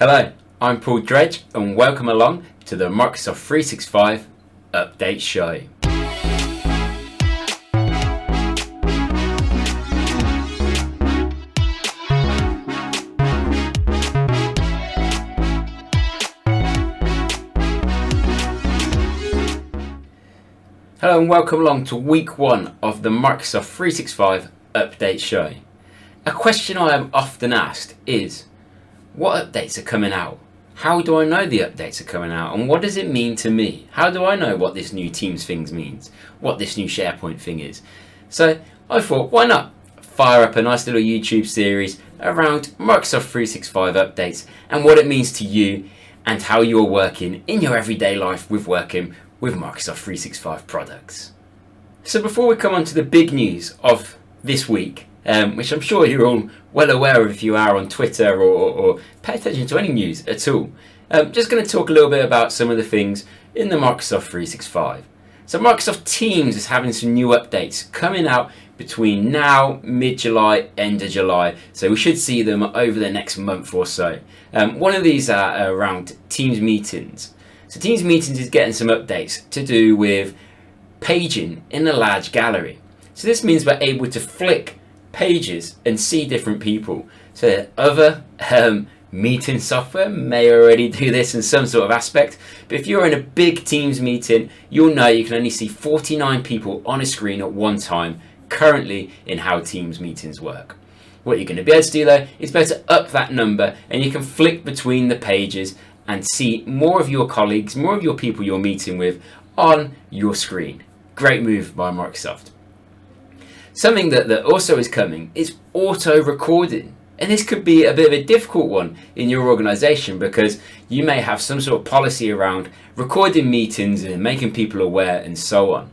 Hello, I'm Paul Dredge and welcome along to the Microsoft 365 Update Show. Hello and welcome along to week 1 of the Microsoft 365 Update Show. A question I am often asked is, what updates are coming out? How do I know the updates are coming out? And what does it mean to me? How do I know what this new Teams thing means? What this new SharePoint thing is? So I thought, why not fire up a nice little YouTube series around Microsoft 365 updates and what it means to you and how you're working in your everyday life with working with Microsoft 365 products. So before we come on to the big news of this week, which I'm sure you're all well aware of if you are on Twitter or pay attention to any news at all. Just going to talk a little bit about some of the things in the Microsoft 365. So Microsoft Teams is having some new updates coming out between now, mid-July, end of July. So we should see them over the next month or so. One of these are around Teams meetings. So Teams meetings is getting some updates to do with paging in a large gallery. So this means we're able to flick pages and see different people. So other meeting software may already do this in some sort of aspect, but if you're in a big Teams meeting, you'll know you can only see 49 people on a screen at one time currently in how Teams meetings work. What you're going to be able to do though is be able to up that number, and you can flick between the pages and see more of your colleagues, more of your people you're meeting with on your screen. Great move by Microsoft. Something that also is coming is auto recording, and this could be a bit of a difficult one in your organization because you may have some sort of policy around recording meetings and making people aware and so on.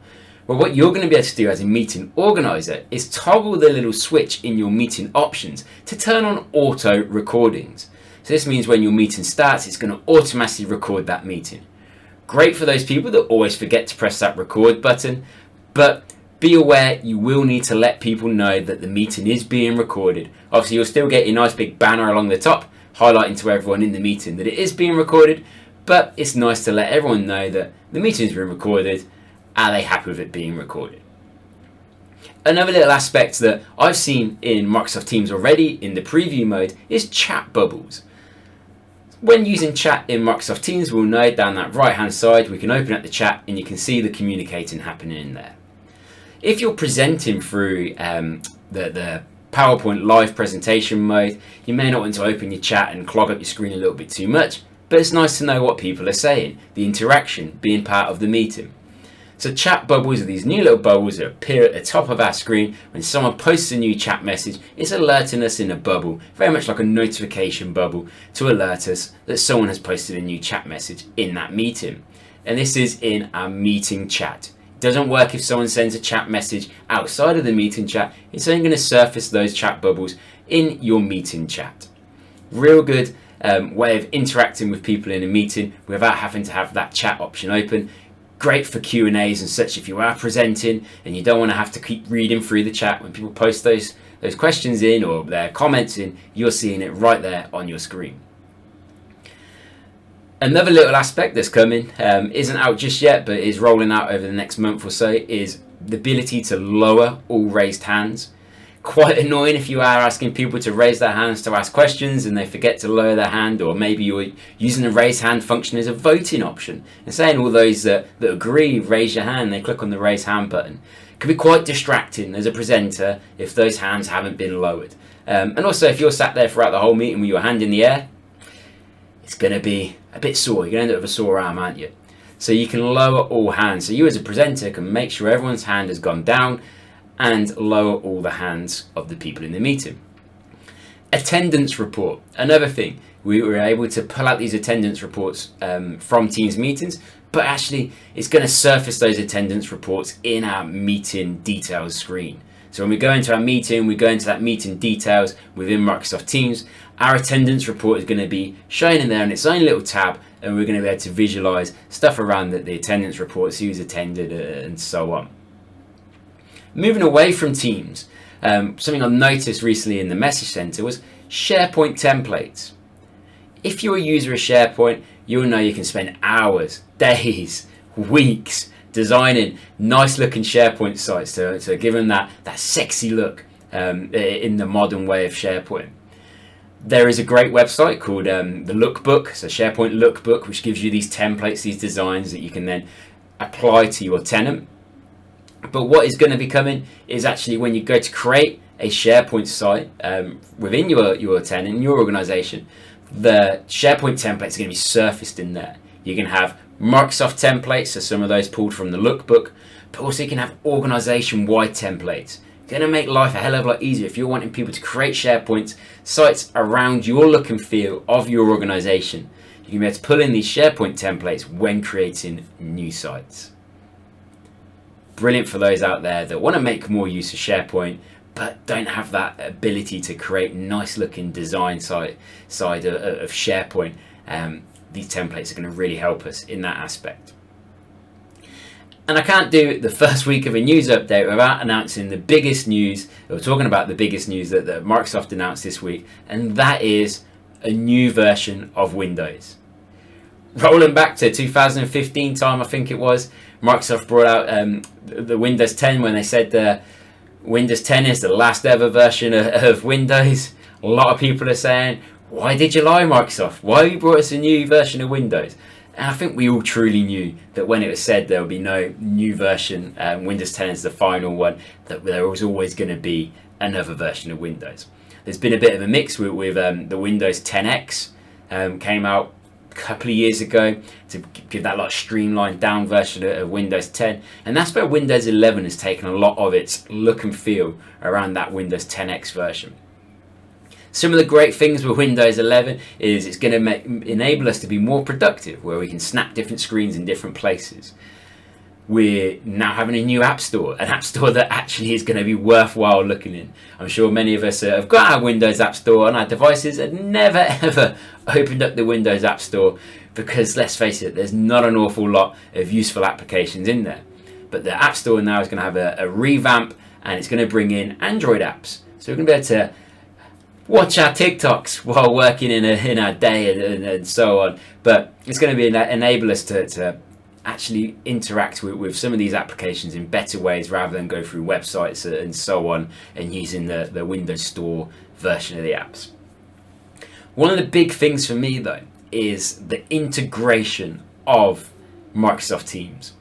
Well, what you're going to be able to do as a meeting organizer is toggle the little switch in your meeting options to turn on auto recordings. So this means when your meeting starts, it's going to automatically record that meeting. Great for those people that always forget to press that record button, but be aware you will need to let people know that the meeting is being recorded. Obviously, you'll still get your nice big banner along the top highlighting to everyone in the meeting that it is being recorded, but it's nice to let everyone know that the meeting is being recorded. Are they happy with it being recorded? Another little aspect that I've seen in Microsoft Teams already in the preview mode is chat bubbles. When using chat in Microsoft Teams, we'll know down that right hand side we can open up the chat and you can see the communicating happening in there. If you're presenting through the PowerPoint live presentation mode, you may not want to open your chat and clog up your screen a little bit too much, but it's nice to know what people are saying, the interaction being part of the meeting. So chat bubbles are these new little bubbles that appear at the top of our screen. When someone posts a new chat message, it's alerting us in a bubble, very much like a notification bubble, to alert us that someone has posted a new chat message in that meeting. And this is in our meeting chat. It doesn't work if someone sends a chat message outside of the meeting chat. It's only going to surface those chat bubbles in your meeting chat. Real good way of interacting with people in a meeting without having to have that chat option open. Great for Q&As and such if you are presenting and you don't want to have to keep reading through the chat. When people post those questions in or their comments in, you're seeing it right there on your screen. Another little aspect that's coming, isn't out just yet, but is rolling out over the next month or so, is the ability to lower all raised hands. Quite annoying if you are asking people to raise their hands to ask questions and they forget to lower their hand, or maybe you're using the raise hand function as a voting option and saying all those that agree, raise your hand, they click on the raise hand button. It can be quite distracting as a presenter if those hands haven't been lowered. And also if you're sat there throughout the whole meeting with your hand in the air, it's going to be a bit sore. You're going to end up with a sore arm, aren't you? So you can lower all hands. So you as a presenter can make sure everyone's hand has gone down and lower all the hands of the people in the meeting. Attendance report, another thing. We were able to pull out these attendance reports from Teams meetings, but actually it's going to surface those attendance reports in our meeting details screen. So when we go into our meeting, we go into that meeting details within Microsoft Teams, our attendance report is going to be shown in there in its own little tab, and we're going to be able to visualize stuff around the attendance reports, who's attended and so on. Moving away from Teams, something I noticed recently in the Message Center was SharePoint Templates. If you're a user of SharePoint, you'll know you can spend hours, days, weeks designing nice looking SharePoint sites to give them that sexy look in the modern way of SharePoint. There is a great website called the Lookbook, so SharePoint Lookbook, which gives you these templates, these designs that you can then apply to your tenant. But what is going to be coming is actually when you go to create a SharePoint site within your tenant, in your organization, the SharePoint templates are going to be surfaced in there. You can have Microsoft templates, so some of those pulled from the Lookbook, but also you can have organization-wide templates. It's going to make life a hell of a lot easier if you're wanting people to create SharePoint sites around your look and feel of your organization. You can be able to pull in these SharePoint templates when creating new sites. Brilliant for those out there that want to make more use of SharePoint but don't have that ability to create nice looking design side of SharePoint. These templates are going to really help us in that aspect. And I can't do the first week of a news update without announcing the biggest news, or talking about the biggest news that Microsoft announced this week, and that is a new version of Windows. Rolling back to 2015 time, I think it was, Microsoft brought out the Windows 10 when they said Windows 10 is the last ever version of Windows. A lot of people are saying, why did you lie, Microsoft? Why have you brought us a new version of Windows? And I think we all truly knew that when it was said there would be no new version, Windows 10 is the final one, that there was always going to be another version of Windows. There's been a bit of a mix with the Windows 10X, came out a couple of years ago to give that like streamlined down version of Windows 10, and that's where Windows 11 has taken a lot of its look and feel around that Windows 10X version. Some of the great things with Windows 11 is it's going to enable us to be more productive, where we can snap different screens in different places. We're now having a new app store, an app store that actually is going to be worthwhile looking in. I'm sure many of us have got our Windows App Store on our devices and never ever opened up the Windows App Store because, let's face it, there's not an awful lot of useful applications in there. But the App Store now is going to have a revamp, and it's going to bring in Android apps. So we're going to be able to watch our TikToks while working in our day and so on. But it's going to be enable us to actually interact with some of these applications in better ways rather than go through websites and so on and using the Windows Store version of the apps. One of the big things for me though is the integration of Microsoft Teams.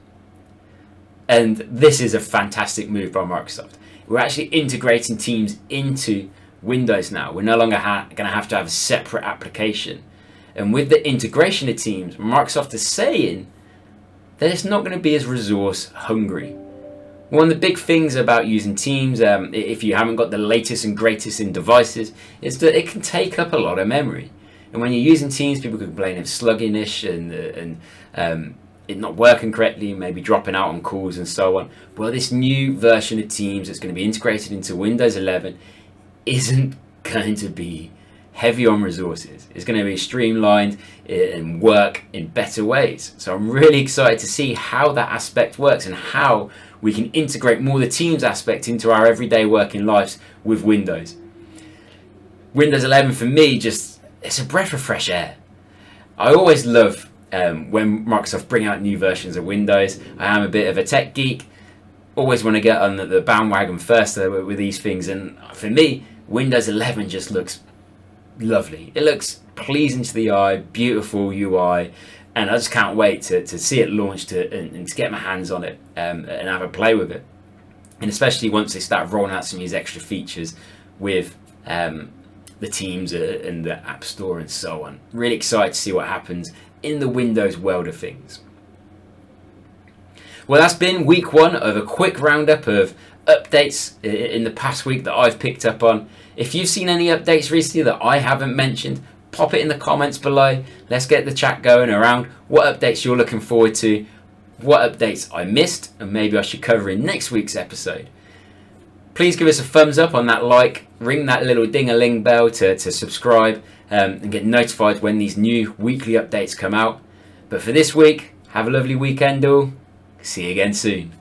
And this is a fantastic move by Microsoft. We're actually integrating Teams into Windows now. We're no longer going to have a separate application. And with the integration of Teams, Microsoft is saying that it's not going to be as resource hungry. One of the big things about using Teams, if you haven't got the latest and greatest in devices, is that it can take up a lot of memory. And when you're using Teams, people can complain of sluggishness and it not working correctly, maybe dropping out on calls and so on. Well, this new version of Teams that's going to be integrated into Windows 11 isn't going to be heavy on resources. It's going to be streamlined and work in better ways. So I'm really excited to see how that aspect works and how we can integrate more the Teams aspect into our everyday working lives with Windows. Windows 11 for me, it's a breath of fresh air. I always love when Microsoft bring out new versions of Windows. I am a bit of a tech geek. Always want to get on the bandwagon first with these things. And for me, Windows 11 just looks lovely. It looks pleasing to the eye, beautiful UI, and I just can't wait to see it launched and to get my hands on it and have a play with it. And especially once they start rolling out some of these extra features with the Teams and the App Store and so on. Really excited to see what happens in the Windows world of things. Well, that's been week one of a quick roundup of updates in the past week that I've picked up on. If you've seen any updates recently that I haven't mentioned, pop it in the comments below. Let's get the chat going around what updates you're looking forward to, what updates I missed, and maybe I should cover in next week's episode. Please give us a thumbs up on that like, ring that little ding-a-ling bell to subscribe and get notified when these new weekly updates come out. But for this week, have a lovely weekend all. See you again soon.